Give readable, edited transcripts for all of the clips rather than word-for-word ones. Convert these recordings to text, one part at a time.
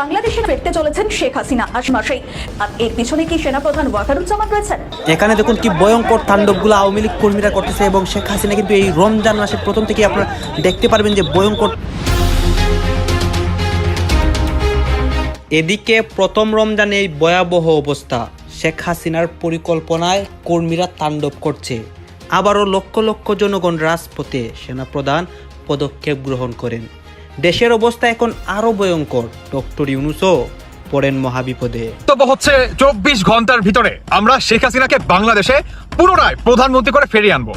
বাংলাদেশে ফিরতে চলেছেন শেখ হাসিনা আজ মাসেই, আর এর পিছনে কি সেনাপ্রধান ওয়াকারুজ্জামান রয়েছেন? এখানে দেখুন কি ভয়ঙ্কর তাণ্ডবগুলো আওয়ামী লীগ কর্মীরা করতেছে, এবং শেখ হাসিনা কিন্তু এই রমজান মাসের প্রথম থেকে আপনারা দেখতে পারবেন যে ভয়ঙ্কর। এদিকে প্রথম রমজানে এই ভয়াবহ অবস্থা, শেখ হাসিনার পরিকল্পনায় কর্মীরা তাণ্ডব করছে। আবারও লক্ষ লক্ষ জনগণ রাজপথে, সেনাপ্রধান পদক্ষেপ গ্রহণ করেন। দেশের অবস্থা এখন আরো ভয়ঙ্কর। ডক্টর ইউনূসও পড়েন মহাবিপদে। হচ্ছে 24 ঘন্টার ভিতরে আমরা শেখ হাসিনাকে বাংলাদেশে পুনরায় প্রধানমন্ত্রী করে ফিরিয়ে আনবো,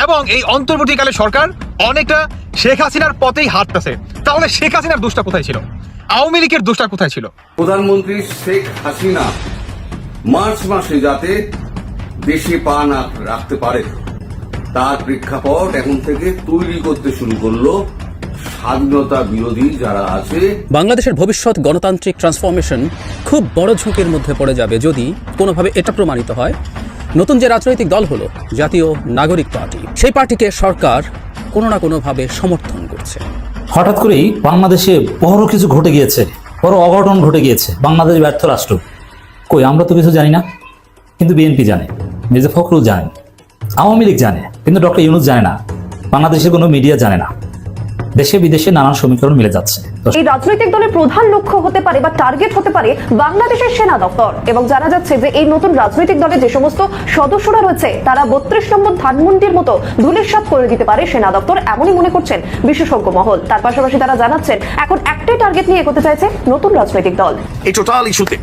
এবং এই অন্তর্বর্তীকালে সরকার অনেকটা শেখ হাসিনার পথেই হাঁটতেছে। তাহলে শেখ হাসিনার দোষটা কোথায় ছিল? আওয়ামী লীগের দোষটা কোথায় ছিল? প্রধানমন্ত্রী শেখ হাসিনা মার্চ মাসে যাতে দেশে পা না রাখতে পারে, তার প্রেক্ষাপট এখন থেকে তৈরি করতে শুরু করলো স্বাধীনতা বিরোধী যারা আছে। বাংলাদেশের ভবিষ্যৎ গণতান্ত্রিক ট্রান্সফরমেশন খুব বড় ঝুঁকির মধ্যে পড়ে যাবে যদি কোনোভাবে এটা প্রমাণিত হয় নতুন যে রাজনৈতিক দল হলো জাতীয় নাগরিক পার্টি, সেই পার্টিকে সরকার কোনো না কোনোভাবে সমর্থন করছে। হঠাৎ করেই বাংলাদেশে বড় কিছু ঘটে গিয়েছে, বড় অঘটন ঘটে গিয়েছে। বাংলাদেশ ব্যর্থ রাষ্ট্র। কই, আমরা তো কিছু জানি না, কিন্তু বিএনপি জানে, মির্জা ফখরুল জানে, আওয়ামী লীগ জানে, কিন্তু ডক্টর ইউনূস জানে না, বাংলাদেশের কোনো মিডিয়া জানে না। দেশে বিদেশে নানান সমীকরণ মিলে যাচ্ছে। এই রাজনৈতিক দলের প্রধান লক্ষ্য হতে পারে বা টার্গেট হতে পারে বাংলাদেশের সেনা দপ্তর, এবং জানা যাচ্ছে যে এই নতুন রাজনৈতিক দলের যে সমস্ত সদস্যরা রয়েছে তারা 32 নম্বর ধানমন্ডির মতো ধূলিসাৎ করে দিতে পারে সেনা দপ্তর, এমনই মনে করছেন বিশেষজ্ঞ মহল। তার পাশাপাশি তারা জানাচ্ছেন এখন একটাই টার্গেট নিয়ে এগোতে চাইছে নতুন রাজনৈতিক দল। এই টোটাল ইস্যুতে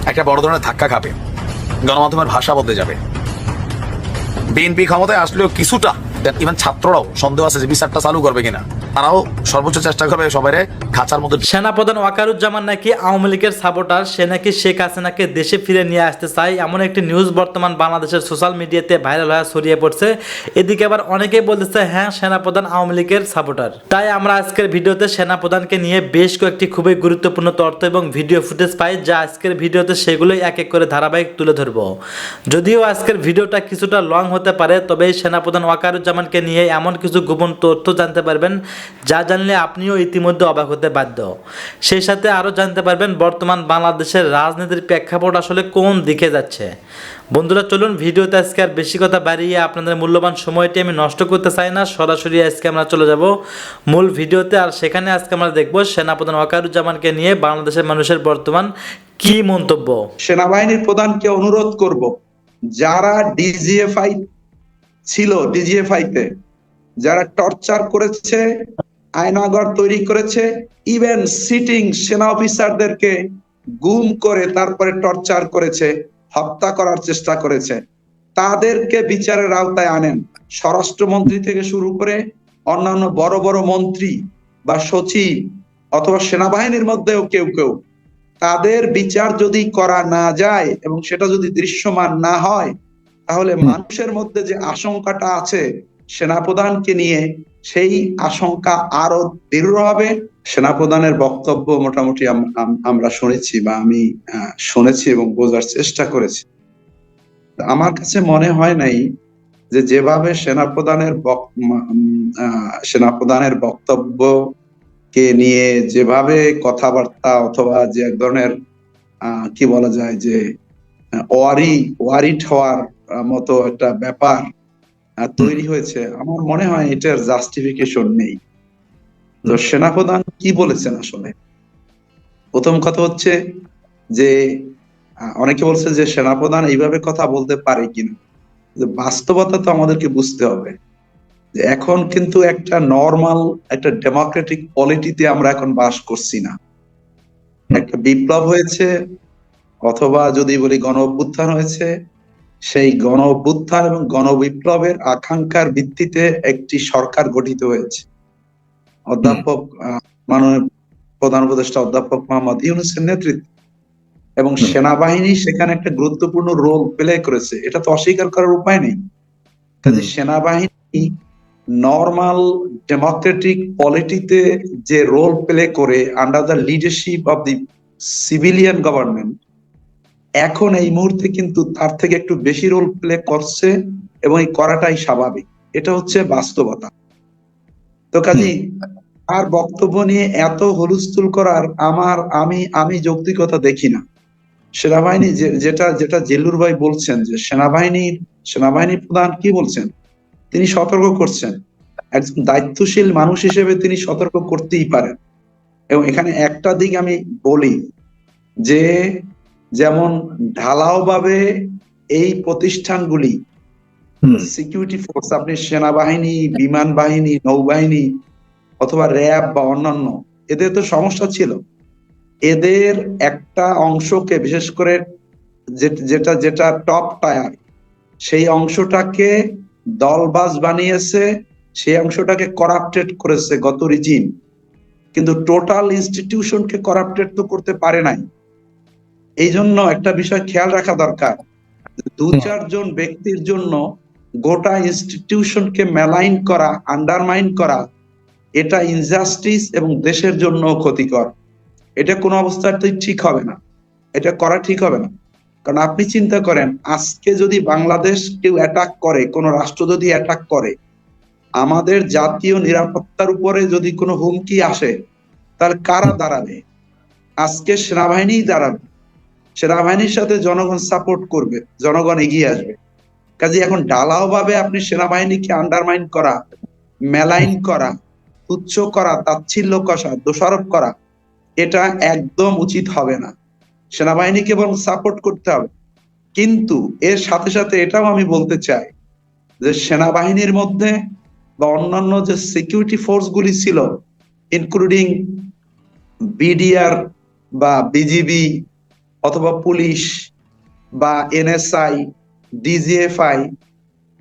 একটা বড় ধরনের ধাক্কা খাবে, গণমাধ্যমের ভাষা বদলে যাবে। বিএনপি ক্ষমতায় আসলেও কিছুটা ইভেন ছাত্ররাও সন্দেহ আছে যে বিচারটা চালু করবে কিনা, তারাও সর্বোচ্চ চেষ্টা করবে সবাই খাঁচার মধ্যে। সেনাপ্রধান ওয়াকারুজ্জামান নাকি আওয়ামী লীগের সাপোর্টার, সে নাকি শেখ হাসিনাকে দেশে ফিরে নিয়ে আসতে চায়, এমন একটি নিউজ বর্তমান বাংলাদেশের সোশ্যাল মিডিয়াতে ভাইরাল হয়ে ছড়িয়ে পড়ছে। এদিকে আবার অনেকেই বলতেছে হ্যাঁ, সেনাপ্রধান আওয়ামী লীগের সাপোর্টার। তাই আমরা আজকের ভিডিওতে সেনাপ্রধানকে নিয়ে বেশ কয়েকটি খুবই গুরুত্বপূর্ণ তথ্য এবং ভিডিও ফুটেজ পাই, যা আজকের ভিডিওতে সেগুলোই এক এক করে ধারাবাহিক তুলে ধরবো। যদিও আজকের ভিডিওটা কিছুটা লং হতে পারে, তবে এই সেনাপ্রধান ওয়াকারুজ্জামানকে নিয়ে এমন কিছু গোপন তথ্য জানতে পারবেন যা জানলে আপনিও ইতিমধ্যে অবাক হতে বাধ্য। সেই সাথে আরও জানতে পারবেন বর্তমান বাংলাদেশের রাজনীতির প্রেক্ষাপট আসলে কোন দিকে যাচ্ছে। বন্ধুরা চলুন ভিডিওতে আজকে আর বেশি কথা বাড়িয়ে আপনাদের মূল্যবান সময়টি আমি নষ্ট করতে চাই না, সরাসরি আজকে আমরা চলে যাব মূল ভিডিওতে। আর সেখানে আজকে আমরা দেখব সেনাপ্রধান ওয়াকারুজ্জামানকে নিয়ে বাংলাদেশের মানুষের বর্তমান কি মন্তব্য। সেনাবাহিনীর প্রধানকে অনুরোধ করব, যারা ডিজিএফআই ছিল, ডিজিএফআই তে যারা টর্চার করেছে, আয়নাঘর তৈরি করেছে, ইভেন সিটিং সেনা অফিসারদেরকে গুম করে তারপরে টর্চার করেছে, হত্যা করার চেষ্টা করেছে, তাদেরকে বিচারের আওতায় আনেন। স্বরাষ্ট্রমন্ত্রী থেকে শুরু করে অন্যান্য বড় বড় মন্ত্রী বা সচিব অথবা সেনাবাহিনীর মধ্যেও কেউ কেউ, তাদের বিচার যদি করা না যায় এবং সেটা যদি দৃশ্যমান না হয়, তাহলে মানুষের মধ্যে যে আশঙ্কাটা আছে সেনাপ্রধানকে নিয়ে, সেই আশঙ্কা আরো দৃঢ় হবে। সেনাপ্রধানের বক্তব্য মোটামুটি আমরা শুনেছি বা আমি শুনেছি এবং বোঝার চেষ্টা করেছি। আমার কাছে মনে হয় নাই যে যেভাবে সেনাপ্রধানের বক্তব্যকে নিয়ে যেভাবে কথাবার্তা অথবা যে এক ধরনের কি বলা যায় যে ওয়ারিড হওয়ার মতো একটা ব্যাপার তৈরি হয়েছে, আমার মনে হয় এটার জাস্টিফিকেশন নেই। তো সেনাপ্রধান কি বলেছেন আসলে? প্রথম কথা হচ্ছে যে অনেকে বলছে যে সেনাপ্রধান এইভাবে কথা বলতে পারে কিনা। বাস্তবতা তো আমাদেরকে বুঝতে হবে যে এখন কিন্তু একটা নর্মাল একটা ডেমোক্রেটিক পলিটিতে আমরা এখন বাস করছি না। একটা বিপ্লব হয়েছে অথবা যদি বলি গণ অভ্যুত্থান হয়েছে, সেই গণ অভ্যুত্থান এবং গণবিপ্লবের আকাঙ্ক্ষার ভিত্তিতে একটি সরকার গঠিত হয়েছে অধ্যাপক মাননীয় প্রধান উপদেষ্টা অধ্যাপক মোহাম্মদ ইউনূসের নেতৃত্বে, এবং সেনাবাহিনী সেখানে একটা গুরুত্বপূর্ণ রোল প্লে করেছে, এটা তো অস্বীকার করার উপায় নেই। কাজে সেনাবাহিনী নর্মাল ডেমোক্রেটিক পলিটিতে যে রোল প্লে করে under the leadership of the civilian government, এখন এই মুহূর্তে কিন্তু তার থেকে একটু বেশি রোল প্লে করছে, এবং এই করাটাই স্বাভাবিক। এটা হচ্ছে বাস্তবতা। তো কাজী আর বক্তব্য নিয়ে এত হুলস্থুল করার আমি যৌক্তিকতা দেখি না। সেনাবাহিনী যেটা যেটা জেলুর ভাই বলছেন যে সেনাবাহিনী প্রধান কি বলছেন, তিনি সতর্ক করছেন। একজন দায়িত্বশীল মানুষ হিসেবে তিনি সতর্ক করতেই পারেন। এবং এখানে একটা দিক আমি বলি যে, যেমন ঢালাও ভাবে এই প্রতিষ্ঠানগুলি সিকিউরিটি ফোর্স, আপনি সেনাবাহিনী, বিমান বাহিনী, নৌবাহিনী অথবা র্যাব বা অন্যান্য, এদের তো সমস্যা ছিল। এদের একটা অংশকে, বিশেষ করে যেটা যেটা টপ টায়ার, সেই অংশটাকে দলবাজ বানিয়েছে, সেই অংশটাকে করাপ্টেড করেছে গত রিজিম। কিন্তু টোটাল ইনস্টিটিউশনকে করাপ্টেড তো করতে পারে নাই। এই জন্য একটা বিষয় খেয়াল রাখা দরকার, 2-4 জন ব্যক্তির জন্য গোটা ইনস্টিটিউশনকে মেলাইন করা, আন্ডারমাইন করা, এটা ইনজাস্টিস এবং দেশের জন্য ক্ষতিকর। এটা কোনো অবস্থাতেই ঠিক হবে না, এটা করা ঠিক হবে না। কারণ আপনি চিন্তা করেন, আজকে যদি বাংলাদেশ কেউ অ্যাটাক করে, কোন রাষ্ট্র যদি অ্যাটাক করে, আমাদের জাতীয় নিরাপত্তার উপরে যদি কোনো হুমকি আসে, তাহলে কারা দাঁড়াবে? আজকে সেনাবাহিনী দাঁড়াবে। সেনাবাহিনীর সাথে জনগণ সাপোর্ট করবে, জনগণ এগিয়ে আসবে। কাজে এখন ঢালাও ভাবে আপনি সেনাবাহিনীকে আন্ডারমাইন করা, মেলাইন করা, তুচ্ছ করা, তাচ্ছিল্য কষা, দোষারোপ করা, এটা একদম উচিত হবে না। সেনাবাহিনীকে বরং সাপোর্ট করতে হবে। কিন্তু এর সাথে সাথে এটাও আমি বলতে চাই যে সেনাবাহিনীর মধ্যে বা অন্যান্য যে সিকিউরিটি ফোর্স গুলি ছিল, ইনক্লুডিং বিডিআর বা বিজিবি অথবা পুলিশ বা এনএসআই, ডিজিএফআই,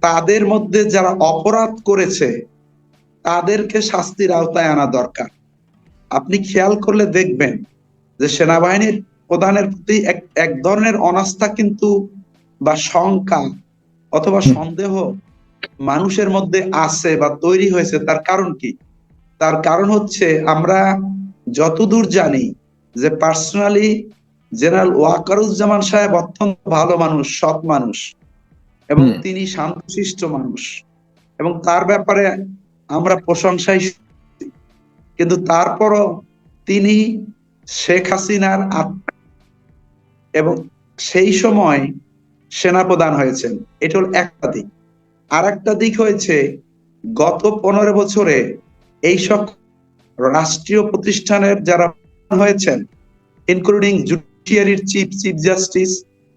তাদের মধ্যে যারা অপরাধ করেছে তাদেরকে শাস্তির আওতায় আনা দরকার। আপনি খেয়াল করলে দেখবেন যে সেনাবাহিনীর প্রধানের প্রতি এক ধরনের অনাস্থা কিন্তু বা শঙ্কা অথবা সন্দেহ মানুষের মধ্যে আছে বা তৈরি হয়েছে। তার কারণ কি? তার কারণ হচ্ছে, আমরা যতদূর জানি যে পার্সোনালি জেনারেল ওয়াকারুজ্জামান সাহেব অত্যন্ত ভালো মানুষ, সৎ মানুষ, এবং তিনি শান্তশিষ্ট মানুষ, এবং তার ব্যাপারে আমরা প্রশংসাই। কিন্তু তারপরও তিনি শেখ হাসিনার এবং সেই সময় সেনাপ্রধান হয়েছেন। এটা হল একটা দিক। আর একটা দিক হয়েছে, গত 15 বছরে এইসব রাষ্ট্রীয় প্রতিষ্ঠানের যারা হয়েছেন, ইনক্লুডিং জুডিশিয়ারির চিফ জাস্টিস,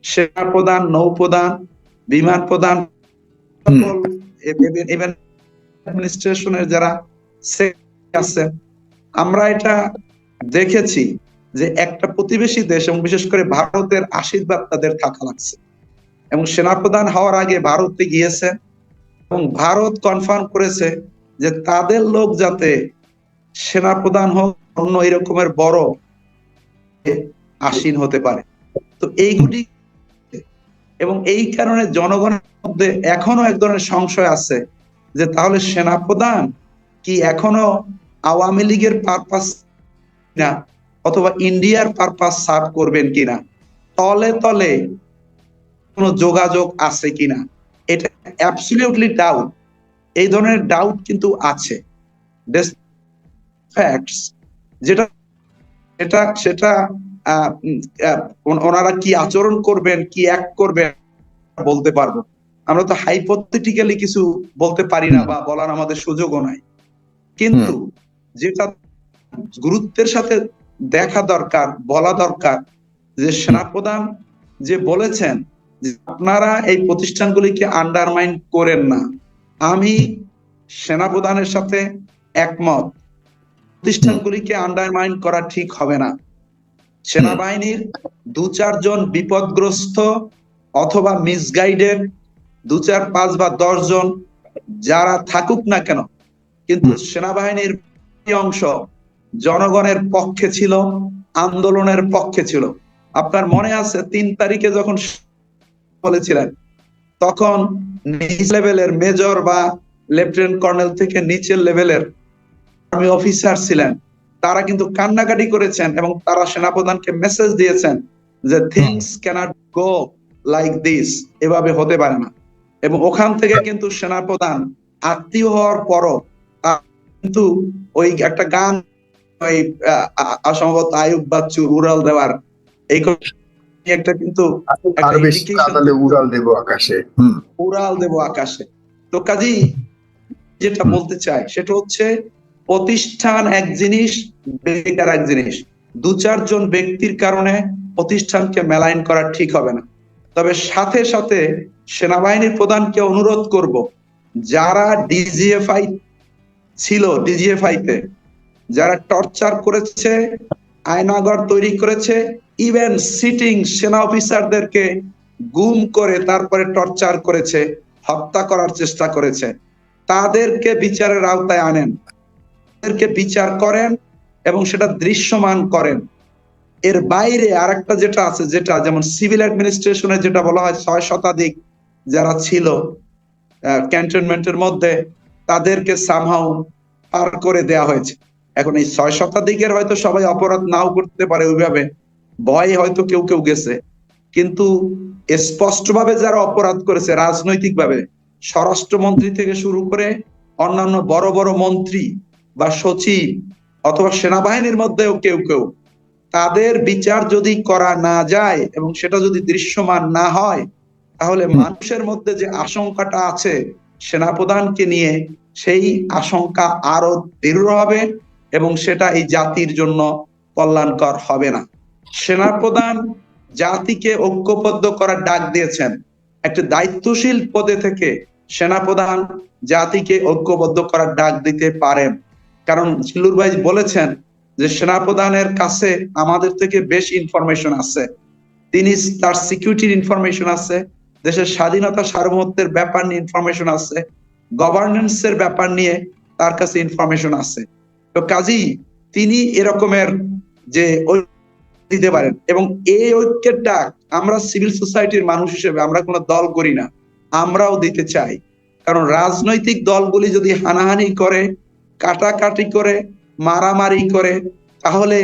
সেনাপ্রধান, নৌপ্রধান, বিমান প্রধান, অ্যাডমিনিস্ট্রেশনের যারা আছেন, আমরা এটা দেখেছি যে একটা প্রতিবেশী দেশ এবং বিশেষ করে ভারতের আশীর্বাদ তাদের থাকা লাগছে। এবং সেনাপ্রধান হওয়ার আগে ভারতে গিয়েছে এবং ভারত কনফার্ম করেছে যে তাদের লোক যাতে সেনাপ্রধান হোক, অন্য এরকমের বড় আসীন হতে পারে। তো এইগুলি, এবং এই কারণে জনগণের মধ্যে এখনো এক ধরনের সংশয় আছে যে তাহলে সেনাপ্রধান কি এখনো আওয়ামী লীগের পারপাস না, অথবা ইন্ডিয়ার পারপাস সার্ভ করবেন কিনা, তলে তলে কোনো যোগাযোগ আছে কিনা, এটা অ্যাবসলিউটলি ডাউট। এই ধরনের ডাউট কিন্তু আছে। ফ্যাক্টস যেটা সেটা ওনারা কি আচরণ করবেন, কি অ্যাক্ট করবেন বলতে পারবো। আমরা তো হাইপোথেটিক্যালি কিছু বলতে পারি না বা বলার আমাদের সুযোগও নাই। কিন্তু যেটা গুরুত্বের সাথে দেখা দরকার, বলা দরকার, যে সেনাপ্রধান যে বলেছেন যে আপনারা এই প্রতিষ্ঠানগুলিকে আন্ডারমাইন করেন না, আমি সেনাপ্রধানের সাথে একমত। প্রতিষ্ঠানগুলিকে আন্ডারমাইন করা ঠিক হবে না। সেনাবাহিনীর 2-4 জন বিপদগ্রস্ত অথবা মিসগাইডেড 2, 4, 5 বা 10 জন যারা থাকুক না কেন, কিন্তু সেনাবাহিনীর অংশ জনগণের পক্ষে ছিল, আন্দোলনের পক্ষে ছিল। আপনার মনে আছে 3 তারিখে যখন বলেছিলেন, তখন নিচ লেভেলের মেজর বা লেফটেন্যান্ট কর্নেল থেকে নিচের লেভেলের আর্মি অফিসার ছিলেন, তারা কিন্তু কান্নাকাটি করেছেন এবং তারা সেনাপ্রধানকে মেসেজ দিয়েছেন যে things can't go like this, এভাবে হতে পারে না। এবং ওখান থেকে কিন্তু সেনাপ্রধান আত্মীয় হওয়ার পরও কিন্তু ওই একটা গান, ওই সম্ভবত আয়ুব বাচ্চু উড়াল দেওয়ার এই একটা কিন্তু আরো বেশি আদালে উড়াল দেবো আকাশে। উড়াল দেবো আকাশে। তো কাজী যেটা বলতে চাই সেটা হচ্ছে প্রতিষ্ঠান এক জিনিস, ব্যক্তির এক জিনিস। দু চারজন ব্যক্তির কারণে প্রতিষ্ঠানকে মেলাইন করা ঠিক হবে না। তবে সাথে সাথে সেনাবাহিনীর প্রধানকে অনুরোধ করব, যারা ডিজিএফআই ছিল, ডিজিএফআই তে যারা টর্চার করেছে, আয়নাগর তৈরি করেছে, ইভেন সিটিং সেনা অফিসারদেরকে গুম করে তারপরে টর্চার করেছে, হত্যা করার চেষ্টা করেছে, তাদেরকে বিচারের আওতায় আনেন, তাদেরকে বিচার করেন এবং সেটা দৃশ্যমান করেন। এর বাইরে আরেকটা যেটা আছে, যেটা যেমন সিভিল অ্যাডমিনিস্ট্রেশনে যেটা বলা হয় 6 শতাধিক যারা ছিল ক্যান্টনমেন্টের মধ্যে, তাদেরকে সামহাউ পার করে দেয়া হয়েছে। এখন এই 6 শতাধিকের হয়তো সবাই অপরাধ নাও করতে পারে, ওইভাবে ভয়ে হয়তো কেউ কেউ গেছে, কিন্তু স্পষ্টভাবে যারা অপরাধ করেছে রাজনৈতিকভাবে, স্বরাষ্ট্রমন্ত্রী থেকে শুরু করে অন্যান্য বড় বড় মন্ত্রী বা সচিব অথবা সেনাবাহিনীর মধ্যেও কেউ কেউ, তাদের বিচার যদি করা না যায় এবং সেটা যদি দৃশ্যমান না হয়, তাহলে মানুষের মধ্যে যে আশঙ্কাটা আছে সেনাপ্রধানকে নিয়ে, সেই আশঙ্কা আরো দৃঢ় হবে এবং সেটা এই জাতির জন্য কল্যাণকর হবে না। সেনাপ্রধান জাতিকে ঐক্যবদ্ধ করার ডাক দিয়েছেন। একটা দায়িত্বশীল পদে থেকে সেনাপ্রধান জাতিকে ঐক্যবদ্ধ করার ডাক দিতে পারেন, কারণ জিল্লুর ভাই বলেছেন যে সেনাপ্রধানের কাছে আমাদের থেকে বেশি ইনফরমেশন আছে, তিনি তার সিকিউরিটির ইনফরমেশন আছে, দেশের স্বাধীনতা সার্বভৌমত্বের ব্যাপার নিয়ে ইনফরমেশন আছে, গভর্নেন্সের ব্যাপার নিয়ে তার কাছে ইনফরমেশন আছে। তো কাজেই তিনি এরকমের যে দিতে পারেন, এবং এই ঐক্যের ডাক আমরা সিভিল সোসাইটির মানুষ হিসেবে আমরা কোনো দল করি না, আমরাও দিতে চাই। কারণ রাজনৈতিক দলগুলি যদি হানাহানি করে, কাটাকাটি করে, মারামারি করে, তাহলে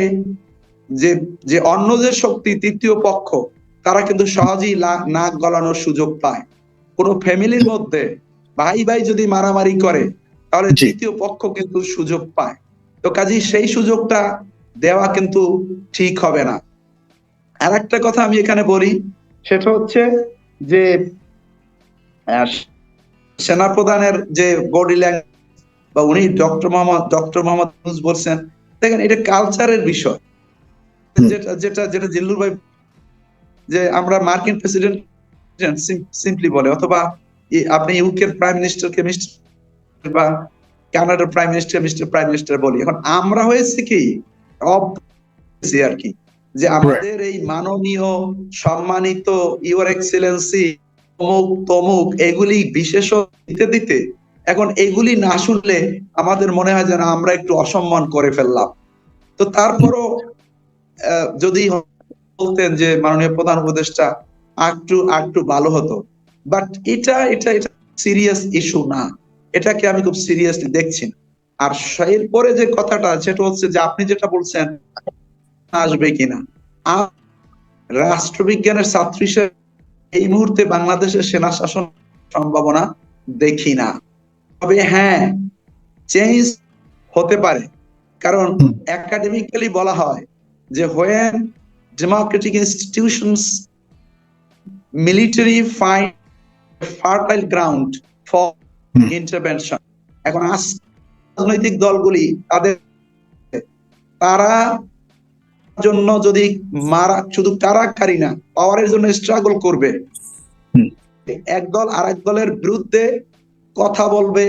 যে অন্য যে শক্তি, তৃতীয় পক্ষ, তারা কিন্তু সহজেই নাক গলানোর সুযোগ পায়। কোনো ফ্যামিলির মধ্যে ভাই ভাই যদি মারামারি করে, তাহলে তৃতীয় পক্ষ কিন্তু সুযোগ পায়। তো কাজেই সেই সুযোগটা দেওয়া কিন্তু ঠিক হবে না। আর একটা কথা আমি এখানে বলি, সেটা হচ্ছে যে সেনাপ্রধানের যে বডি ল্যাঙ্গুয়েজ, বা উনি ডক্টর মোহাম্মদ ইউনূস বলছেন, দেখেন এটা কালচারের বিষয়। যেটা যেটা যেটা জিল্লুর ভাই, যে আমরা মার্কিন প্রেসিডেন্ট সিম্পলি বলে, অথবা আপনি ইউকের প্রাইম মিনিস্টারকে মিস্টার, বা কানাডার prime minister mister prime minister বলি। এখন আমরা হয়েছে কি আর কি, যে আমাদের এই মাননীয় সম্মানিত ইউর এক্সেলেন্সি অমুক তমুক এগুলি বিশেষ দিতে দিতে এখন এগুলি না শুনলে আমাদের মনে হয় যেন আমরা একটু অসম্মান করে ফেললাম। তো তারপরও যদি বলতেন যে মাননীয় প্রধান উপদেষ্টা একটু ভালো হতো, বাট এটা এটা এটা সিরিয়াস ইস্যু না, এটাকে আমি খুব সিরিয়াসলি দেখছি না। আর এরপরে যে কথাটা, সেটা হচ্ছে যে আপনি যেটা বলছেন আসবে কিনা, রাষ্ট্রবিজ্ঞানের ছাত্র হিসেবে এই মুহূর্তে বাংলাদেশের সেনা শাসন সম্ভাবনা দেখি না। তবে হ্যাঁ, চেঞ্জ হতে পারে, কারণ একাডেমিক্যালি বলা হয় যে when democratic institutions military find a fertile ground for intervention. এখন রাজনৈতিক দলগুলি তারা জন্য যদি শুধু কারাকারি না, পাওয়ারের জন্য স্ট্রাগল করবে, এক দল আরেক দলের বিরুদ্ধে কথা বলবে,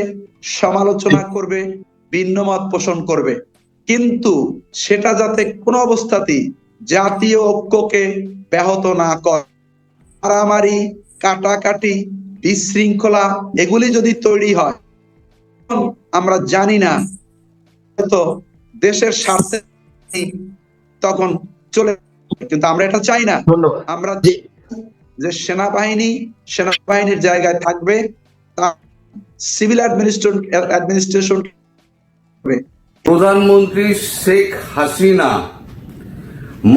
সমালোচনা করবে, ভিন্ন মত পোষণ করবে, কিন্তু সেটা যাতে কোনো অবস্থাতেই জাতীয় ঐক্যকে ব্যাহত না করে। মারামারি, কাটাকাটি, বিশৃঙ্খলা এগুলি যদি তৈরি হয়, আমরা জানি না হয়তো দেশের স্বার্থে তখন চলে, কিন্তু আমরা এটা চাই না। আমরা যে সেনাবাহিনীর জায়গায় থাকবে, সিভিল অ্যাডমিনিস্ট্রেশন। প্রধানমন্ত্রী শেখ হাসিনা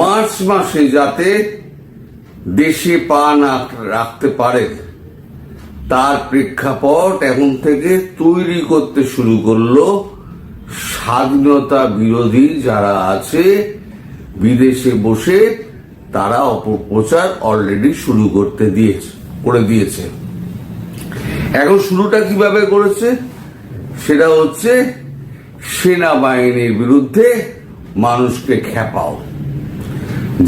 মার্চ মাসে যাতে দেশে পা না রাখতে পারে, তার প্রেক্ষাপট এখন থেকে তৈরি করতে শুরু করলো স্বাধীনতা বিরোধী যারা আছে বিদেশে বসে তারা অপপ্রচার অলরেডি শুরু করে দিয়েছে। এখন শুরুটা কিভাবে করেছে? সেটা হচ্ছে সেনাবাহিনীর বিরুদ্ধে মানুষকে খেপাও,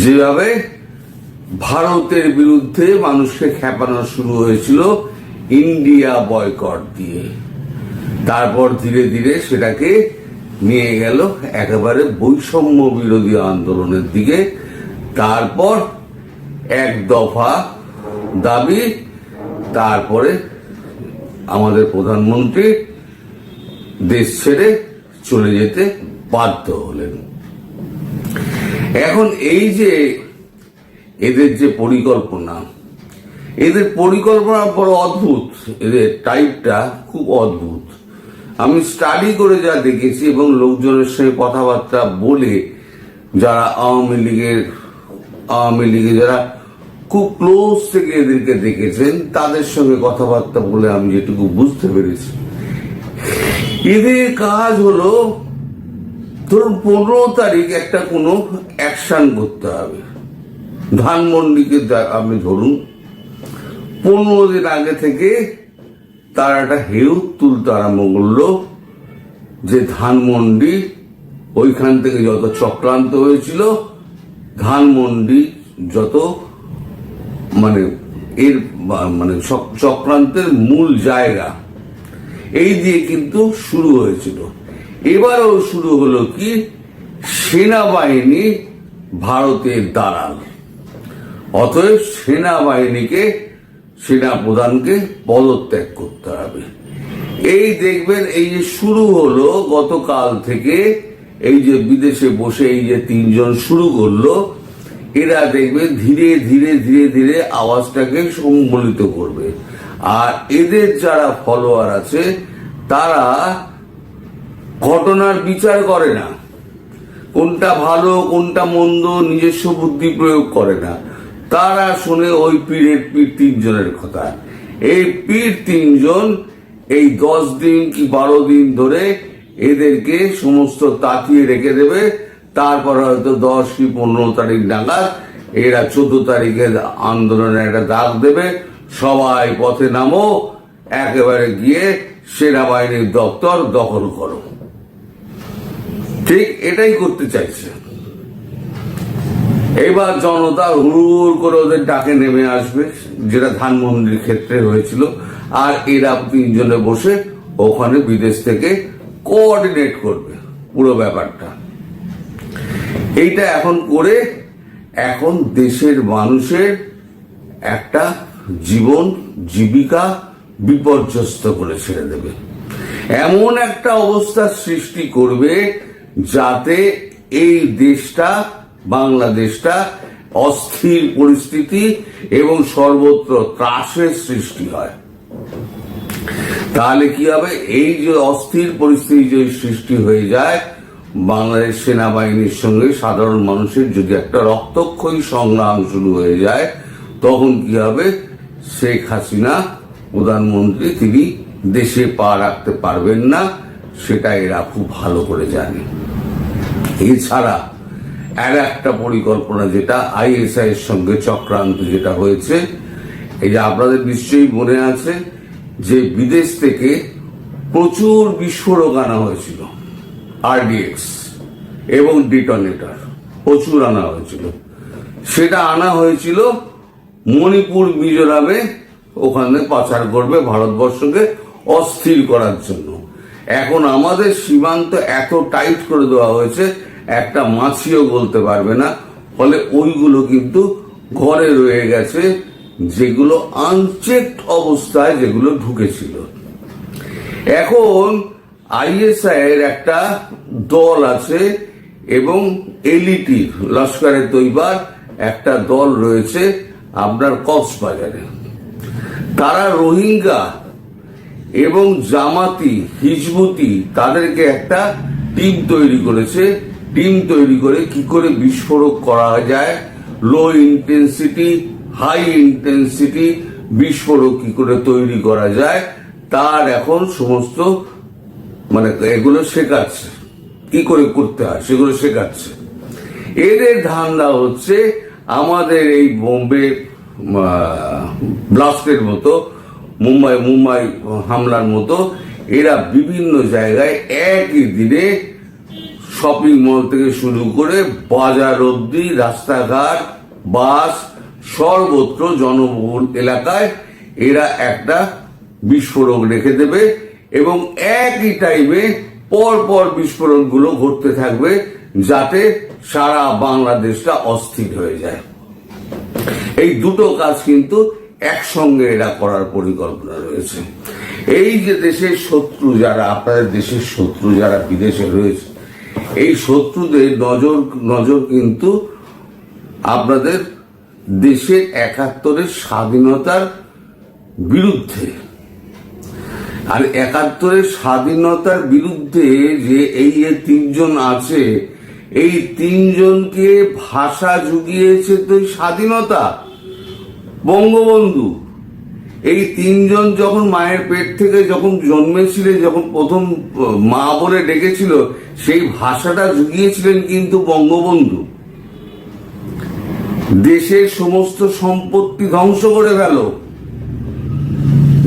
যেভাবে ভারতের বিরুদ্ধে মানুষকে খেপানো শুরু হয়েছিল ইন্ডিয়া বয়কট দিয়ে, তারপর ধীরে ধীরে সেটাকে নিয়ে গেল একেবারে বৈষম্য বিরোধী আন্দোলনের দিকে, তারপর এক দফা দাবি, তারপরে আমাদের প্রধানমন্ত্রী দেশ ছেড়ে চলে যেতে বাধ্য হলেন। এখন এই যে এদের যে পরিকল্পনা বড় অদ্ভুত, এদের টাইপটা খুব অদ্ভুত। আমি স্টাডি করে যা দেখেছি এবং লোকজনের সঙ্গে কথাবার্তা বলে, যারা আওয়ামী লীগে যারা খুব ক্লোজ থেকে এদেরকে দেখেছেন, তাদের সঙ্গে কথাবার্তা বলে আমি যেটুকু বুঝতে পেরেছি, এদের কাজ হলো ধরুন 15 তারিখ একটা কোনো অ্যাকশন করতে হবে। ধানমন্ডিকে আপনি ধরুন 15 দিন আগে থেকে তারা একটা হেউ তুলতে আরম্ভ করলো যে ধানমন্ডি ওইখান থেকে যত চক্রান্ত হয়েছিল, ধানমন্ডি যত চক্রান্তের মূল জায়গা, এই দিয়ে কিন্তু শুরু হয়েছিল। এবারও শুরু হলো কি, সেনাবাহিনী ভারতের দালাল, অতএব সেনাপ্রধানকে পদত্যাগ করতে হবে। এই দেখবেন, এই যে শুরু হলো গতকাল থেকে, এই যে বিদেশে বসে এই যে 3 জন শুরু করলো, এরা দেখবেন ধীরে ধীরে ধীরে ধীরে আওয়াজটাকে সম্বলিত করবে। আর এদের যারা ফলোয়ার আছে তারা ঘটনার বিচার করে না, কোনটা ভালো কোনটা মন্দ নিজস্ব বুদ্ধি প্রয়োগ করে না, তারা শুনে ওই পীর 3 জনের কথা। এই পীর 3 জন এই 10 দিন কি 12 দিন ধরে এদেরকে সমস্ত তাকিয়ে রেখে দেবে। তারপর হয়তো 10 কি 15 তারিখ নাগাদ এরা 14 তারিখে আন্দোলনের একটা ডাক দেবে, সবাই পথে নামো, একেবারে গিয়ে সেনাবাহিনীর দপ্তর দখল করো। ঠিক এটাই করতে চাইছে। এবার জনতা হুড় করে ওদের ডাকে নেমে আসবে, যেটা ধানমন্ডির ক্ষেত্রে হয়েছিল। আর এরা 3 জনে বসে ওখানে বিদেশ থেকে কোঅর্ডিনেট করবে পুরো ব্যাপারটা। এইটা এখন করে এখন দেশের মানুষের একটা জীবন জীবিকা বিপর্যস্ত করে ছেড়ে দেবে, এমন একটা অবস্থা সৃষ্টি করবে যাতে এই দেশটা, বাংলাদেশটা অস্থির পরিস্থিতি এবং সর্বত্র ত্রাসের সৃষ্টি হয়। তাহলে কি হবে? এই যে অস্থির পরিস্থিতি যদি সৃষ্টি হয়ে যায়, বাংলাদেশ সেনাবাহিনীর সঙ্গে সাধারণ মানুষের যদি একটা রক্তক্ষয়ী সংগ্রাম শুরু হয়ে যায়, তখন কি হবে? শেখ হাসিনা প্রধানমন্ত্রী, তিনি দেশে পা রাখতে পারবেন না, সেটা এরা খুব ভালো করে জানে। এছাড়া আর একটা পরিকল্পনা, যেটা ISI এর সঙ্গে চক্রান্ত যেটা হয়েছে, এই যে আপনাদের নিশ্চয়ই মনে আছে যে বিদেশ থেকে প্রচুর বিস্ফোরক আনা হয়েছিল, RDX এবং ডিটোনেটর প্রচুর আনা হয়েছিল। সেটা আনা হয়েছিল মণিপুর, মিজোরামে, ওখানে পাচার করবে ভারতবর্ষকে অস্থির করার জন্য। এখন আমাদের সীমান্ত এত টাইট করে দেওয়া হয়েছে, একটা মাছিও বলতে পারবে না। ফলে ওইগুলো কিন্তু ঘরে রয়ে গেছে, যেগুলো আনচেকড অবস্থায় যেগুলো ঢুকেছিল। এখন ISI এর একটা দল আছে এবং LET লস্করে তৈবার একটা দল রয়েছে আপনার কক্সবাজারে। তারা রোহিঙ্গা এবং জামাতি, হিজবুতি, তাদেরকে একটা টিম তৈরি করেছে। টিম তৈরি করে কি করে বিস্ফোরক করা যায়, লো ইন্টেন্সিটি, হাই ইন্টেন্সিটি বিস্ফোরক কি করে তৈরি করা যায়, তার এখন সমস্ত এগুলো শেখাচ্ছে। কি করে করতে হয় সেগুলো শেখাচ্ছে। এদের ধান্দা হচ্ছে আমাদের এই বোম্বে ব্লাস্টের মতো, মুম্বাই হামলার মতো এরা বিভিন্ন জায়গায় একই দিনে শপিং মল থেকে শুরু করে বাজার অবধি, রাস্তাঘাট, বাস, সর্বত্র জনবহুল এলাকায় এরা একটা বিস্ফোরক রেখে দেবে এবং একই টাইমে পর বিস্ফোরণগুলো ঘটতে থাকবে যাতে সারা বাংলাদেশটা অস্থির হয়ে যায়। এই দুটো কাজ কিন্তু একসঙ্গে এরা করার পরিকল্পনা রয়েছে। এই যে দেশের শত্রু যারা, আপনাদের দেশের শত্রু যারা বিদেশে রয়েছে, এই শত্রুদের নজর কিন্তু আপনাদের দেশের ৭১-এর স্বাধীনতার বিরুদ্ধে। আর ৭১-এর স্বাধীনতার বিরুদ্ধে যে এই যে তিনজন আছে, এই তিনজনকে ভাষা জুগিয়েছে তো স্বাধীনতা, বঙ্গবন্ধু। এই তিনজন যখন মায়ের পেট থেকে যখন জন্মেছিলেন, যখন প্রথম মা বলে ডেকেছিল, সেই ভাষাটা জুগিয়েছিলেন কিন্তু বঙ্গবন্ধু। দেশের সমস্ত সম্পত্তি ধ্বংস করে গেল,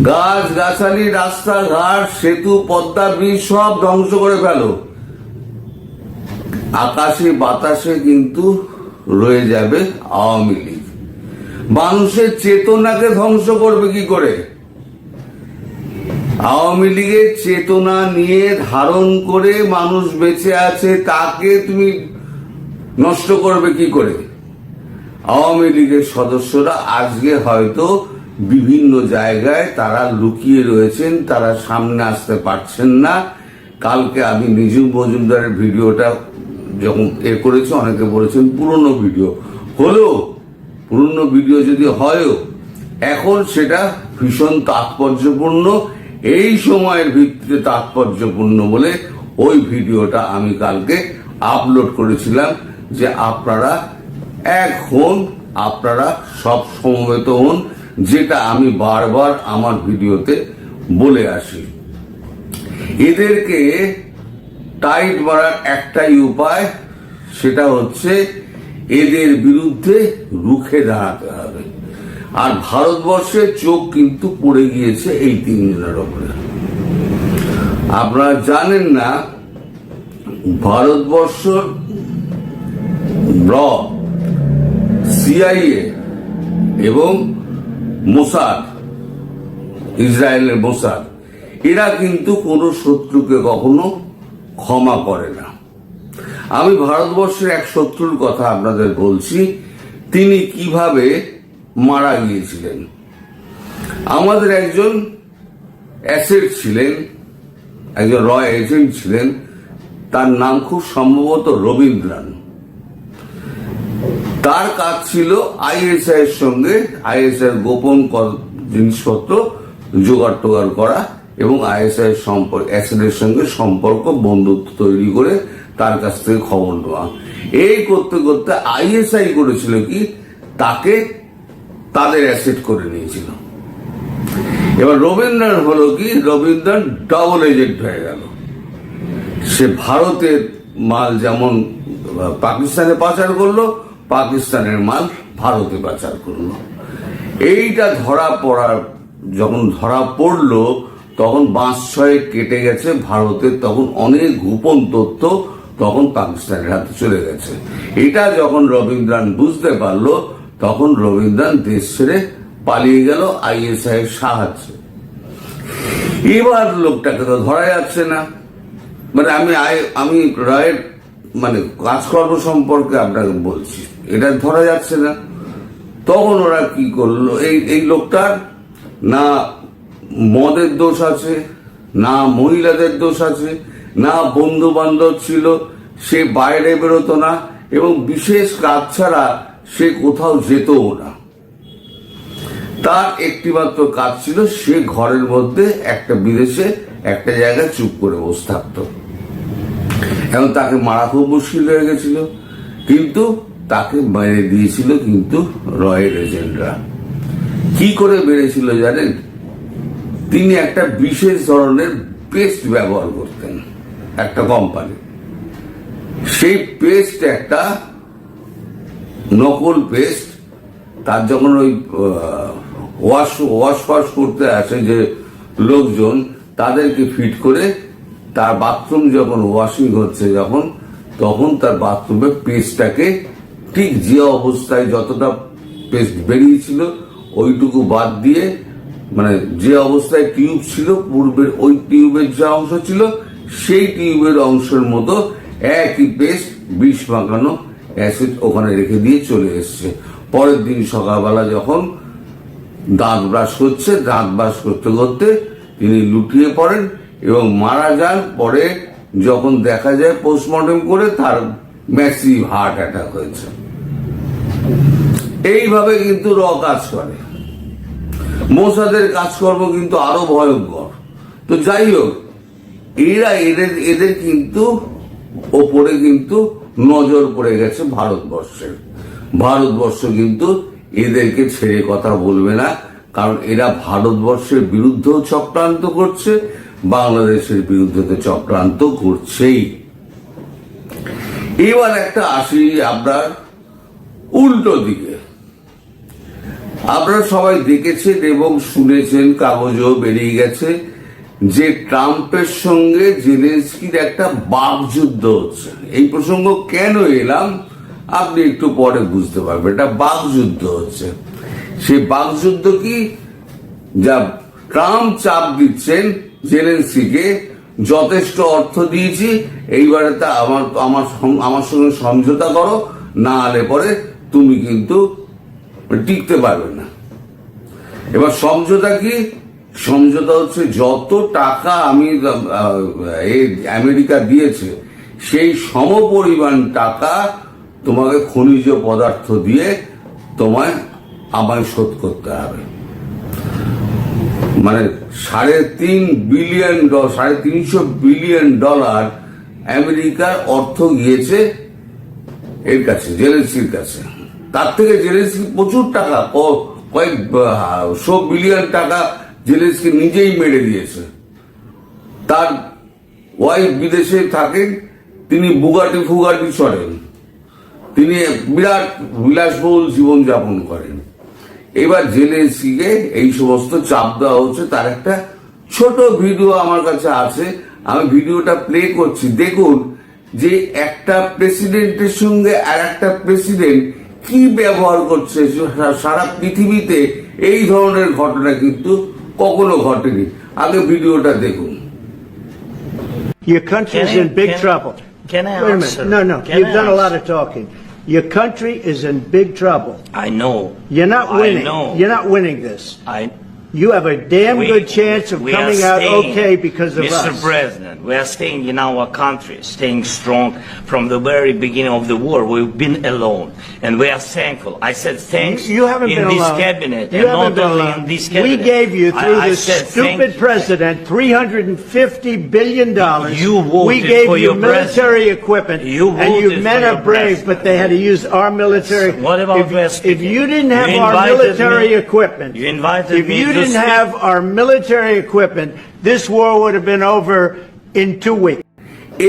গাছ গাছালি, রাস্তাঘাট, সেতু, পদ্মা ব্রিজ সব ধ্বংস করে ফেল। আকাশে বাতাসে কিন্তু রয়ে যাবে আওয়ামী লীগ। মানুষের চেতনাকে ধ্বংস করবে কি করে? আওয়ামী লীগের চেতনা নিয়ে ধারণ করে মানুষ বেঁচে আছে, তাকে তুমি নষ্ট করবে কি করে? আওয়ামী লীগের সদস্যরা আজকে হয়তো বিভিন্ন জায়গায় তারা লুকিয়ে রয়েছেন, তারা সামনে আসতে পারছেন না। কালকে আমি নিজু মজুমদারের ভিডিওটা যখন করেছি, অনেকে বলেছেন পুরনো ভিডিও হলেও, পুরনো ভিডিও যদি হয়ও, এখন সেটা ভীষণ তাৎপর্যপূর্ণ, এই সময়ের ভিত্তিতে তাৎপর্যপূর্ণ বলে ওই ভিডিওটা আমি কালকে আপলোড করেছিলাম যে আপনারা এক হন, আপনারা সব সমবেত হন, যেটা আমি বারবার আমার ভিডিওতে বলে আসি। এদেরকে টাইট মারার একটাই উপায়, সেটা হচ্ছে এদের বিরুদ্ধে রুখে দাঁড়াতে হবে। আর ভারতবর্ষের চোখ কিন্তু পড়ে গিয়েছে এই তিনজনের ওপরে। আপনারা জানেন না, ভারতবর্ষ সিআইএ এবং মোসাদ, ইসরায়েলের মোসাদ, এরা কিন্তু কোনো শত্রুকে কখনো ক্ষমা করে না। আমি ভারতবর্ষের এক শত্রুর কথা আপনাদের বলছি, তিনি কিভাবে মারা গিয়েছিলেন। আমাদের একজন অ্যাসেট ছিলেন, একজন র এজেন্ট ছিলেন, তার নাম খুব সম্ভবত রবীন্দ্রন। তার কাজ ছিল আইএসআই এর সঙ্গে, আইএসআই এর গোপন জিনিসপত্র জোগাড় টোগাড় করা এবং আইএসআই অ্যাসেটের সঙ্গে সম্পর্ক, বন্ধুত্ব তৈরি করে তার কাছ থেকে খবর নেওয়া। এই করতে করতে আইএসআই করেছিল কি, তাকে তাদের অ্যাসেট করে নিয়েছিল। এবার রবীন্দ্রন হলো কি, রবীন্দ্রন ডাবল এজেন্ট হয়ে গেল। সে ভারতের মাল যেমন পাকিস্তানে পাচার করলো, পাকিস্তানের মাল ভারতে পাচার করলো। এইটা যখন ধরা পড়লো, তখন বাঁশ ছয়ে কেটে গেছে ভারতের, তখন অনেক গোপন তথ্য তখন পাকিস্তানের হাতে চলে গেছে। এটা যখন রবীন্দ্রন বুঝতে পারলো, তখন রবীন্দ্রন দেশ ছেড়ে পালিয়ে গেল আইএসআই এর সাহায্যে। এবার লোকটাকে তো ধরা যাচ্ছে না। মানে আমি রায়ের কাজকর্ম সম্পর্কে আপনাকে বলছি, এটা ধরা যাচ্ছে না। তখন ওরা কি করলো, এই লোকটার না মদের দোষ আছে, না মহিলাদের দোষ আছে, না বন্ধু বান্ধব ছিল, সে বাইরে বেরোতো না এবং বিশেষ কাজ ছাড়া সে কোথাও যেতও না। তার একটিমাত্র কাজ ছিল, সে ঘরের মধ্যে একটা বিদেশে একটা জায়গায় চুপ করে বসে থাকতো এবং তাকে মারা খুব মুশকিল হয়ে গেছিল, কিন্তু তাকে মেরে দিয়েছিল কিন্তু রয়ের এজেন্টরা। কি করে মেরেছিল জানেন? তিনি একটা বিশেষ ধরনের পেস্ট ব্যবহার করতেন একটা কোম্পানি, সেই পেস্ট একটা নকল পেস্ট, তার যখন ওই ওয়াশ করতে আসে যে লোকজন, তাদেরকে ফিট করে তার বাথরুম যখন ওয়াশিং হচ্ছে তখন তার বাথরুমে পেস্টটাকে ঠিক যে অবস্থায় যতটা পেস্ট বেরিয়েছিল ওইটুকু বাদ দিয়ে, মানে যে অবস্থায় টিউব ছিল পূর্বের ওই টিউবের যে অংশ ছিল সেই টিউবের অংশের মতো একই পেস্ট বিষ মাখানো অ্যাসিড ওখানে রেখে দিয়ে চলে এসছে। পরের দিন সকালবেলা যখন দাঁত ব্রাশ করতে করতে তিনি লুটিয়ে পড়েন এবং মারা যান। পরে যখন দেখা যায় পোস্টমর্টম করে তার ম্যাসিভ হার্ট অ্যাটাক হয়েছে। এইভাবে কিন্তু কাজ করে মোসাদের কাজকর্ম, কিন্তু আরো ভয়ঙ্কর। তো যাই হোক, এদের কিন্তু ওপরে কিন্তু নজর পড়ে গেছে ভারতবর্ষের। ভারতবর্ষ কিন্তু এদেরকে ছেড়ে কথা বলবে না, কারণ এরা ভারতবর্ষের বিরুদ্ধেও চক্রান্ত করছে, বাংলাদেশের বিরুদ্ধে তো চক্রান্ত করছেই। এবার একটা আসি আপনার উল্টো দিকে। আপনারা সবাই দেখেছেন এবং শুনেছেন, কাগজেও বেরিয়ে গেছে যে ট্রাম্পের সঙ্গে জেলেনস্কির একটা বাকযুদ্ধ হচ্ছে। এই প্রসঙ্গ কেন এলাম আপনি একটু পরে বুঝতে পারবেন। এটা বাকযুদ্ধ হচ্ছে। সেই বাকযুদ্ধ কি, যা ট্রাম্প চাপ দিচ্ছেন জেলেনস্কিকে, যথেষ্ট অর্থ দিয়েছি, এইবারে তা আমার সঙ্গে সমঝোতা করো, না হলে পরে তুমি কিন্তু টিকতে পারবে না। এবার সমঝোতা কি? সমঝোতা হচ্ছে যত টাকা আমেরিকা দিয়েছে সেই সমপরিমাণ টাকা তোমাকে খনিজ পদার্থ দিয়ে আমায় শোধ করতে হবে। মানে $350 বিলিয়ন আমেরিকার অর্থ গিয়েছে এর কাছে, জেলেনস্কির কাছে। তার থেকে জেলেনস্কি প্রচুর টাকা, কয়েক 100 বিলিয়ন টাকা জেলেনস্কি নিজেই মেরে দিয়েছে। তার ওয়াইফ বিদেশে থাকেন, তিনি বুগাটি চড়েন, তিনি বিরাট বিলাসবহুল জীবনযাপন করেন। এবার জেলেনস্কিকে এই সমস্ত চাপ দেওয়া হচ্ছে। তার একটা ছোট ভিডিও আমার কাছে আছে, আমি ভিডিওটা প্লে করছি। দেখুন যে একটা প্রেসিডেন্টের সঙ্গে আর একটা প্রেসিডেন্ট কি ব্যবহার করছে। সারা পৃথিবীতে এই ধরনের ঘটনা কিন্তু কখনো ঘটেনি। আগে ভিডিওটা দেখুন। Your country is in big trouble. Can I Wait a answer? minute. No. Can You've I done a lot answer? of talking. Your country is in big trouble. I know. You're not winning. I know. You're not winning this. I You have a damn good chance of we are coming out staying, okay because of Mr. us. President, we are staying in our country, staying strong from the very beginning of the war. We've been alone, and we are thankful. I said thanks You haven't in been this alone. cabinet, You and haven't not been only alone. in this cabinet. We gave you, through I this said stupid thank president, $350 billion. You voted we gave for you your military president. equipment, You and you voted men for are your brave, president. but they had to use our military. What about if you didn't have You our invited military me. equipment, You invited if me you to didn't speak. have our military equipment, this war would have been over in 2 weeks.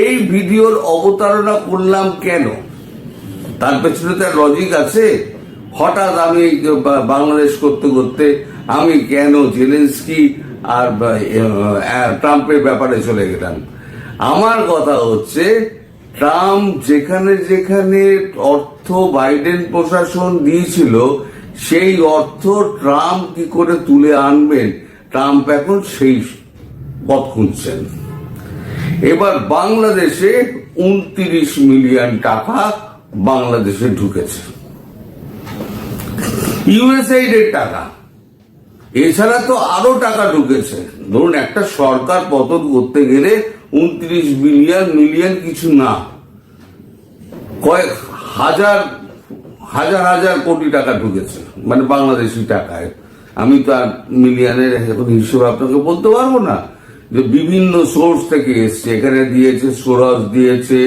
এই ভিডিওর অবতারণা করলাম কেন? তার পেছনে তার logic আছে। হঠাৎ আমি বাংলাদেশ করতে করতে আমি কেন জেলেনস্কি আর ট্রাম্পের ব্যাপারে চলে গেলাম? আমার কথা হচ্ছে, ট্রাম্প যেখানে যেখানে অর্থ বাইডেন প্রশাসন দিয়েছিল, সেই অর্থ ট্রাম্প কি করে তুলে আনবেন, ট্রাম্প এখন সেই পথ খুঁজছেন। এবার বাংলাদেশে 29 মিলিয়ন টাকা বাংলাদেশে ঢুকেছে, ইউএসএইড এর টাকা। এছাড়া তো আরো টাকা ঢুকেছে। ধরুন একটা সরকার পতন করতে গেলে 29 মিলিয়ন কিছু না, কয়েক হাজার কোটি টাকা ঢুকেছে, মানে বাংলাদেশি টাকায়। আমি তো আর মিলিয়নের এখন হিসেবে আপনাকে বলতে পারবো না, যে বিভিন্ন সোর্স থেকে এসছে। এখানে দিয়েছে সোরস দিয়েছে,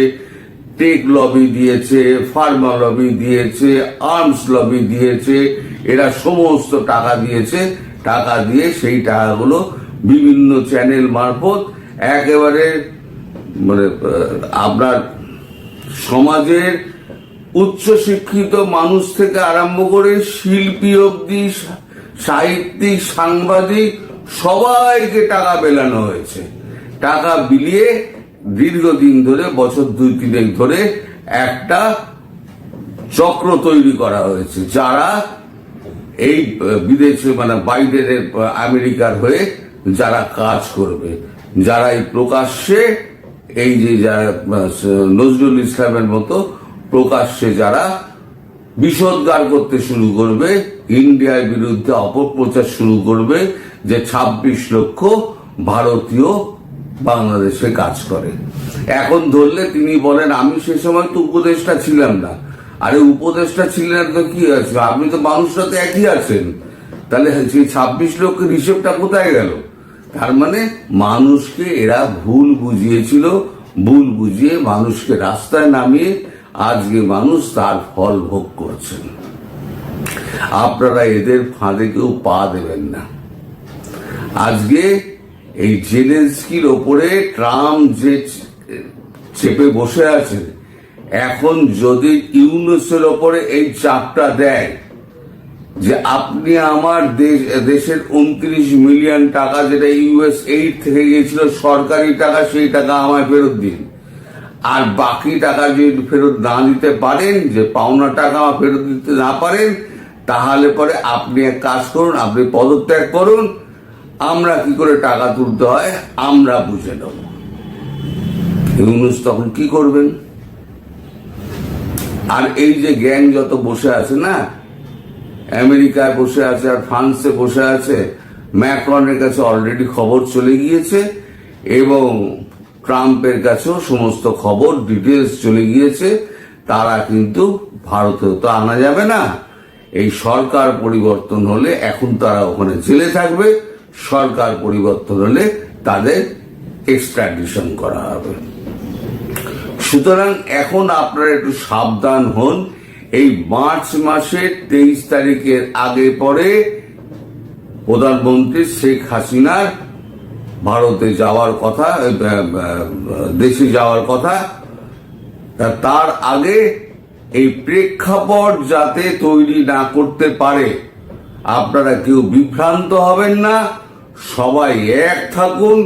টেক লবি দিয়েছে, ফার্মা লবি দিয়েছে, আর্মস লবি দিয়েছে, এরা সমস্ত টাকা দিয়েছে। টাকা দিয়ে সেই টাকাগুলো বিভিন্ন চ্যানেল মারফত একেবারে মানে আপনার সমাজের উচ্চশিক্ষিত মানুষ থেকে আরম্ভ করে শিল্পী অব্দি, সাহিত্যিক, সাংবাদিক সবাইকে টাকা বেলানো হয়েছে। টাকা বিলিয়ে দীর্ঘদিন ধরে, বছর 2-3 ধরে একটা চক্র তৈরি করা হয়েছে, যারা এই বিদেশে মানে বাইরের আমেরিকার হয়ে যারা কাজ করবে, যারা এই প্রকাশ্যে এই যে যারা নজরুল ইসলামের মতো প্রকাশ্যে যারা বিষোদ্গার করতে শুরু করবে, ইন্ডিয়ার বিরুদ্ধে অপপ্রচার শুরু করবে যে 26 লক্ষ ভারতীয় বাংলাদেশে কাজ করে। এখন ধরলে তিনি বলেন আমি সে সময় তো উপদেষ্টা ছিলাম না। আরে উপদেষ্টা ছিলেন তো কি আছে, আপনি তো মানুষরা তো একই আছেন। তাহলে সেই 26 লক্ষের হিসেবটা কোথায় গেল? তার মানে মানুষকে এরা ভুল বুঝিয়েছিল, ভুল বুঝিয়ে মানুষকে রাস্তায় নামিয়ে আজকে মানুষ তার ফল ভোগ করছেন। আপনারা এদের ফাঁদে কেউ পা দেবেন না। আজকে এই জেলেনস্কির ওপরে ট্রাম্প যে চেপে বসে আছে, এখন যদি ইউনুসের ওপরে এই চাপটা দেয় যে আপনি আমার দেশের 29 মিলিয়ন টাকা যেটা ইউএস এইড থেকে গিয়েছিল সরকারি টাকা, সেই টাকা আমায় ফেরত দিন, আর বাকি টাকা যদি ফেরত না দিতে পারেন, যে পাওনা টাকা আমার ফেরত দিতে না পারেন, তাহলে পরে আপনি এক কাজ করুন, আপনি পদত্যাগ করুন, আমরা কি করে টাকা তুলতে হয় আমরা বুঝে নেব। ইউনুস তখন কি করবেন? আর এই যে গ্যাং যত বসে আছে না, আমেরিকায় বসে আছে আর ফ্রান্সে বসে আছে, ম্যাক্রনের কাছে অলরেডি খবর চলে গিয়েছে এবং ট্রাম্পের কাছেও সমস্ত খবর ডিটেলস চলে গিয়েছে। তারা কিন্তু ভারতে তো আনা যাবে না। এই সরকার পরিবর্তন হলে এখন তারা ওখানে জেলে থাকবে, সরকার পরিবর্তন হলে তাদের এক্সট্রাডিশন করা হবে। সুতরাং এখন আপনারা একটু সাবধান হন। এই মার্চ মাসের 23 তারিখের আগে পরে প্রধানমন্ত্রী শেখ হাসিনার ভারতে যাওয়ার কথা, দেশে যাওয়ার কথা। তার আগে এই প্রেক্ষাপট যাতে তৈরি না করতে পারে, আপনারা কেউ বিভ্রান্ত হবেন না, সবাই এক থাকুন।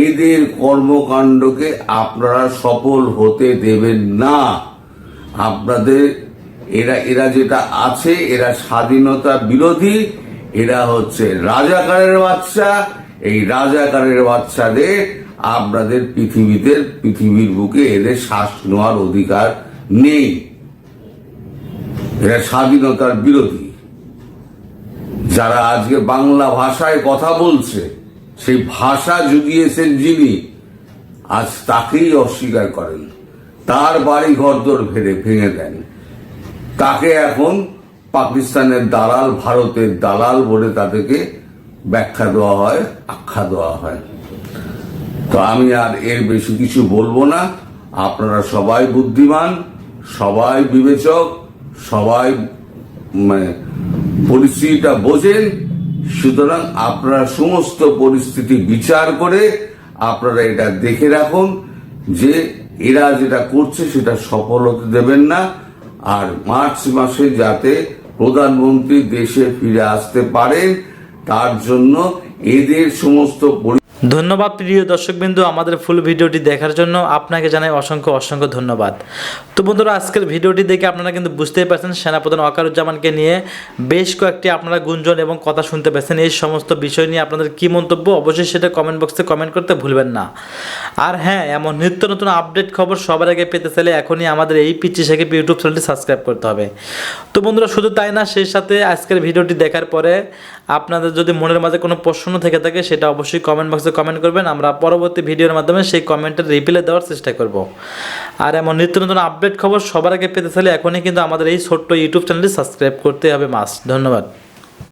এদের কর্মকাণ্ডকে আপনারা সফল হতে দেবেন না। আপনাদের এরা যেটা আছে, এরা স্বাধীনতা বিরোধী, এরা হচ্ছে রাজাকারের বাচ্চা। এই রাজাকারের বাচ্চাদের আপনাদের পৃথিবীর বুকে এদের শ্বাস নেওয়ার অধিকার নেই। এরা স্বাধীনতার বিরোধী। যারা আজকে বাংলা ভাষায় কথা বলছে, সেই ভাষা জুগিয়েছেন যিনি, আজ তাকেই অস্বীকার করেন, তার বাড়ি ঘরদোর ভেঙে দেন, তাকে এখন পাকিস্তানের দালাল, ভারতের দালাল বলে তাদেরকে ব্যাখ্যা দেওয়া হয়, আখ্যা দেওয়া হয়। তো আমি আর এর বেশি কিছু বলবো না। আপনারা সবাই বুদ্ধিমান, সবাই বিবেচক, সবাই পরিস্থিতিটা বোঝেন। সুতরাং আপনারা সমস্ত পরিস্থিতি বিচার করে আপনারা এটা দেখে রাখুন যে এরা যেটা করছে সেটা সফল হতে দেবেন না। আর মার্চ মাসে যাতে প্রধানমন্ত্রী দেশে ফিরে আসতে পারেন, তার জন্য এদের সমস্ত ধন্যবাদ প্রিয় দর্শকবৃন্দু, আমাদের ফুল ভিডিওটি দেখার জন্য আপনাকে জানাই অসংখ্য ধন্যবাদ। তো বন্ধুরা, আজকের ভিডিওটি দেখে আপনারা কিন্তু বুঝতেই পারছেন সেনাপ্রধান ওয়াকারুজ্জামানকে নিয়ে বেশ কয়েকটি আপনারা গুঞ্জন এবং কথা শুনতে পেয়েছেন। এই সমস্ত বিষয় নিয়ে আপনাদের কি মন্তব্য অবশ্যই সেটা কমেন্ট বক্সে কমেন্ট করতে ভুলবেন না। আর হ্যাঁ, এমন নিত্য নতুন আপডেট খবর সবার আগে পেতে চাইলে এখনই আমাদের এই পিচ্চি সাকিব ইউটিউব চ্যানেলটি সাবস্ক্রাইব করতে হবে। তো বন্ধুরা, শুধু তাই না, সেই সাথে আজকের ভিডিওটি দেখার পরে আপনাদের যদি মনের মাঝে কোনো প্রশ্ন থেকে থাকে সেটা অবশ্যই কমেন্ট বক্সে কমেন্ট করবেন। আমরা পরবর্তী ভিডিওর মাধ্যমে সেই কমেন্টের রিপ্লাই দেওয়ার চেষ্টা করব। আর এমন নিত্য নতুন আপডেট খবর সবার আগে পেতে চাইলে এখনই কিন্তু আমাদের এই ছোট্ট ইউটিউব চ্যানেলটি সাবস্ক্রাইব করতে হবে মাস্ট। ধন্যবাদ।